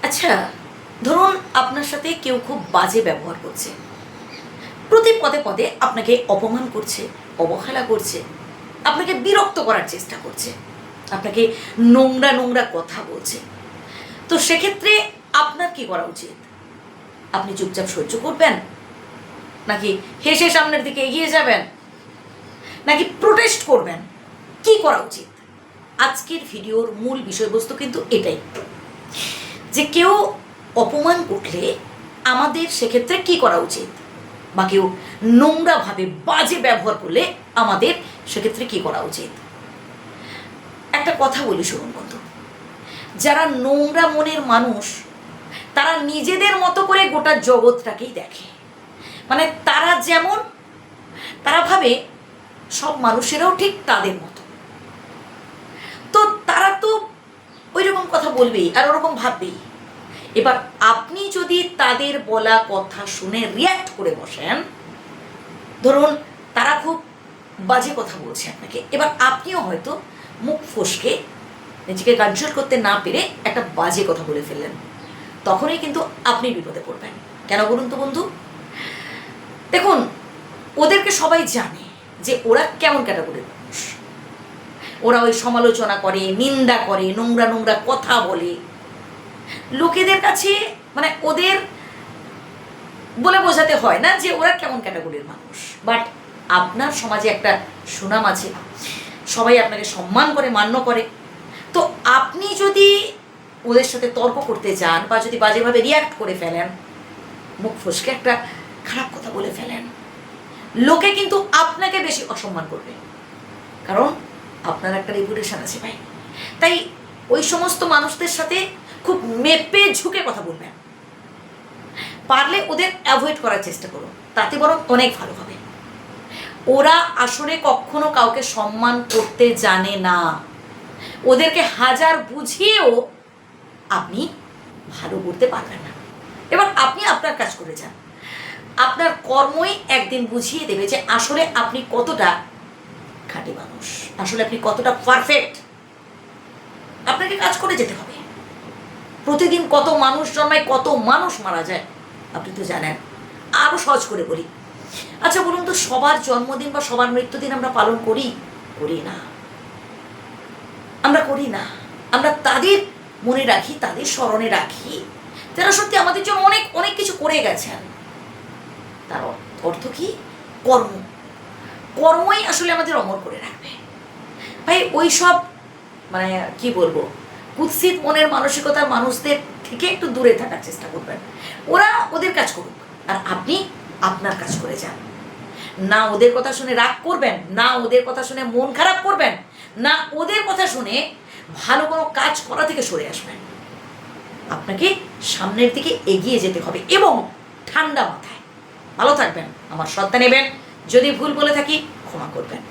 আচ্ছা, ধরুন আপনার সাথে কেউ খুব বাজে ব্যবহার করছে, প্রতি পদে পদে আপনাকে অপমান করছে, অবহেলা করছে, আপনাকে বিরক্ত করার চেষ্টা করছে, আপনাকে নোংরা নোংরা কথা বলছে। তো সেক্ষেত্রে আপনার কি করা উচিত? আপনি চুপচাপ সহ্য করবেন, নাকি হেসে সামনের দিকে এগিয়ে যাবেন, নাকি প্রোটেস্ট করবেন? কি করা উচিত? আজকের ভিডিওর মূল বিষয়বস্তু কিন্তু এটাই, যে কেউ অপমান করলে আমাদের সেক্ষেত্রে কি করা উচিত, বা কেউ নোংরাভাবে বাজে ব্যবহার করলে আমাদের সেক্ষেত্রে কি করা উচিত। একটা কথা বলি শুনুন বন্ধু, যারা নোংরা মনের মানুষ তারা নিজেদের মতো করে গোটা জগৎটাকেই দেখে। মানে তারা যেমন, তারা ভাবে সব মানুষেরাও ঠিক তাদের মতো। তো তারা তো ওই রকম কথা বলবেই আর ওরকম ভাববেই। এবার আপনি যদি তাদের বলা কথা শুনে রিয়্যাক্ট করে বসেন, ধরুন তারা খুব বাজে কথা বলছে আপনাকে, এবার আপনিও হয়তো মুখ ফসকে নিজেকে কন্ট্রোল করতে না পেরে একটা বাজে কথা বলে ফেললেন, তখনই কিন্তু আপনি বিপদে পড়বেন। কেন বলুন তো বন্ধু? দেখুন, ওদেরকে সবাই জানে যে ওরা কেমন ক্যাটাগরির মানুষ। ওরা ওই সমালোচনা করে, নিন্দা করে, নোংরা নোংরা কথা বলে, লোকেদের কাছে মানে ওদের বলে বোঝাতে হয় না যে ওরা কেমন ক্যাটাগরির মানুষ। বাট আপনার সমাজে একটা সুনাম আছে, সবাই আপনাকে সম্মান করে, মান্য করে। তো আপনি যদি ওদের সাথে তর্ক করতে যান বা যদি বাজেভাবে রিয়্যাক্ট করে ফেলেন, মুখ ফসকে একটা খারাপ কথা বলে ফেলেন, লোকে কিন্তু আপনাকে বেশি অসম্মান করবে, কারণ আপনার একটা রেপুটেশন আছে ভাই। তাই ওই সমস্ত মানুষদের সাথে খুব মেপে ঝুঁকে কথা বলবেন। পারলে ওদের অ্যাভয়েড করার চেষ্টা করুন, তাতে বরং অনেক ভালো হবে। ওরা আসলে কখনো কাউকে সম্মান করতে জানে না। ওদেরকে হাজার বুঝিয়েও আপনি ভালো করতে পারবেন না। এবার আপনি আপনার কাজ করে যান, আপনার কর্মই একদিন বুঝিয়ে দেবে যে আসলে আপনি কতটা খাঁটি মানুষ, আসলে আপনি কতটা পারফেক্ট। আপনাকে কাজ করে যেতে হবে। প্রতিদিন কত মানুষ জন্মায়, কত মানুষ মারা যায় আপনি তো জানেন। আরও সহজ করে বলি, আচ্ছা বলুন তো, সবার জন্মদিন বা সবার মৃত্যুদিন আমরা পালন করি? করি না। আমরা করি না। আমরা তাদের মনে রাখি, তাদের স্মরণে রাখি যারা সত্যি আমাদের জন্য অনেক অনেক কিছু করে গেছেন। তার অর্থ কি? কর্ম। কর্মই আসলে আমাদের অমর করে রাখবে ভাই। ওই সব মানে কি বলবো, কুৎসিত মনের মানসিকতার মানুষদের থেকে একটু দূরে থাকার চেষ্টা করবেন। ওরা ওদের কাজ করুক, আর আপনি আপনার কাজ করে যান। না ওদের কথা শুনে রাগ করবেন, না ওদের কথা শুনে মন খারাপ করবেন, না ওদের কথা শুনে ভালো কোনো কাজ করা থেকে সরে আসবেন। আপনাকে সামনের দিকে এগিয়ে যেতে হবে এবং ঠান্ডা মাথায়। ভালো থাকবেন, আমার শ্রদ্ধা নেবেন। যদি ভুল বলে থাকি ক্ষমা করবেন।